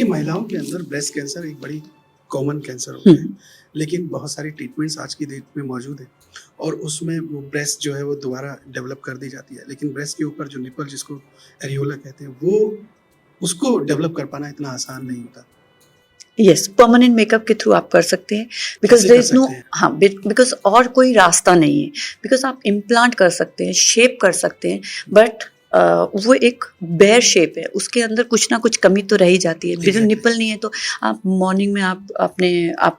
महिलाओं के अंदर ब्रेस्ट कैंसर एक बड़ी कॉमन कैंसर होता है, लेकिन बहुत सारी ट्रीटमेंट्स आज की डेट में मौजूद है और उसमें वो ब्रेस्ट जो है वो दोबारा डेवलप कर दी जाती है, लेकिन ब्रेस्ट के ऊपर जो निपल जिसको एरियोला कहते हैं वो उसको डेवलप कर पाना इतना आसान नहीं होता। यस, परमानेंट मेकअप के थ्रू आप कर सकते हैं, बिकॉज कैसे देयर कर इज नो, सकते हैं? हाँ, बिकॉज और कोई रास्ता नहीं है। बिकॉज आप इम्प्लांट कर सकते हैं, शेप कर सकते हैं, बट वो एक बेयर शेप है, उसके अंदर कुछ ना कुछ कमी तो रह ही जाती है। बिल्कुल Exactly. निपल नहीं है तो आप मॉर्निंग में आप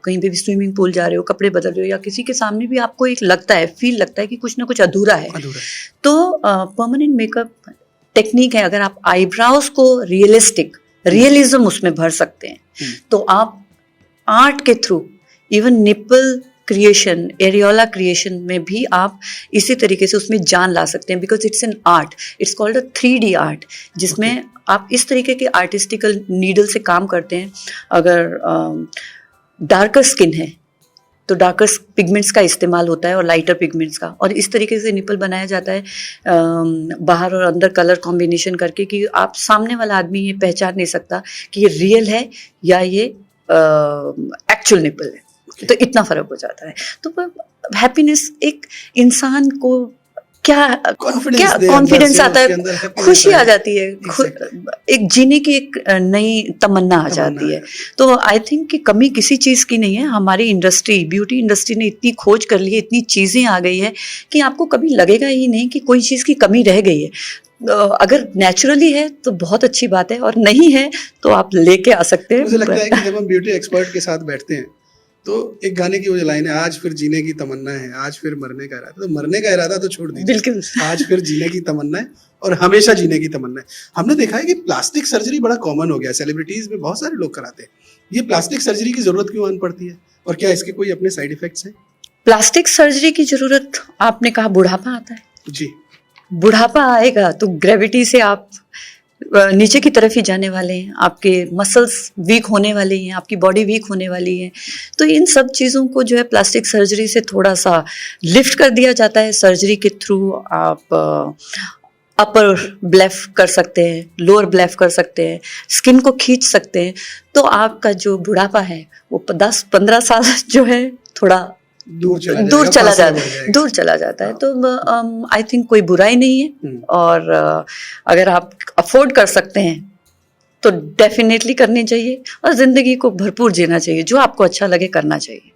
कहीं पे भी स्विमिंग पूल जा रहे हो, कपड़े बदल रहे हो या किसी के सामने भी आपको एक लगता है, फील लगता है कि कुछ ना कुछ अधूरा है। अधूरा है। तो परमानेंट मेकअप टेक्निक है, अगर आप आईब्राउज को रियलिज्म उसमें भर सकते हैं, तो आप आर्ट के through even nipple creation, areola creation में भी आप इसी तरीके से उसमें जान ला सकते हैं, because it's an art, it's called a 3D art, जिसमें आप इस तरीके के आर्टिस्टिकल नीडल से काम करते हैं। अगर डार्कर स्किन है तो डार्कर पिगमेंट्स का इस्तेमाल होता है और लाइटर पिगमेंट्स का, और इस तरीके से निपल बनाया जाता है बाहर और अंदर कलर कॉम्बिनेशन करके कि आप सामने वाला आदमी ये पहचान नहीं सकता कि ये रियल है या ये एक्चुअल निपल है। तो इतना फर्क हो जाता है। तो हैप्पीनेस एक इंसान को क्या कॉन्फिडेंस आता है, खुशी आ जाती है, एक जीने की एक नई तमन्ना आ जाती है। तो आई थिंक कि कमी किसी चीज़ की नहीं है। हमारी इंडस्ट्री, ब्यूटी इंडस्ट्री ने इतनी खोज कर ली है, इतनी चीज़ें आ गई है कि आपको कभी लगेगा ही नहीं कि कोई चीज़ की कमी रह गई है। अगर नेचुरली है तो बहुत अच्छी बात है, और नहीं है तो आप लेके आ सकते हैं। मुझे लगता है कि जब हम ब्यूटी एक्सपर्ट के साथ बैठते हैं तो एक गाने की वो लाइन है, आज फिर जीने की तमन्ना है, आज फिर मरने का इरादा। तो मरने का इरादा तो छोड़ दीजिए, बिल्कुल, आज फिर जीने की तमन्ना है और हमेशा जीने की तमन्ना है। हमने देखा है कि प्लास्टिक सर्जरी बड़ा कॉमन हो गया, सेलिब्रिटीज में बहुत सारे लोग कराते हैं। ये प्लास्टिक सर्जरी की जरूरत क्यों आन पड़ती है और क्या इसके कोई अपने साइड इफेक्ट्स हैं? प्लास्टिक सर्जरी की जरूरत, आपने कहा बुढ़ापा आता है जी, बुढ़ापा आएगा तो ग्रेविटी से आप नीचे की तरफ ही जाने वाले हैं, आपके मसल्स वीक होने वाले हैं, आपकी बॉडी वीक होने वाली है। तो इन सब चीज़ों को जो है प्लास्टिक सर्जरी से थोड़ा सा लिफ्ट कर दिया जाता है। सर्जरी के थ्रू आप अपर ब्लेफ कर सकते हैं, लोअर ब्लेफ कर सकते हैं, स्किन को खींच सकते हैं। तो आपका जो बुढ़ापा है वो 10-15 साल जो है थोड़ा दूर चला जाता है। तो आई थिंक कोई बुराई नहीं है, और अगर आप अफोर्ड कर सकते हैं तो डेफिनेटली करनी चाहिए, और जिंदगी को भरपूर जीना चाहिए, जो आपको अच्छा लगे करना चाहिए।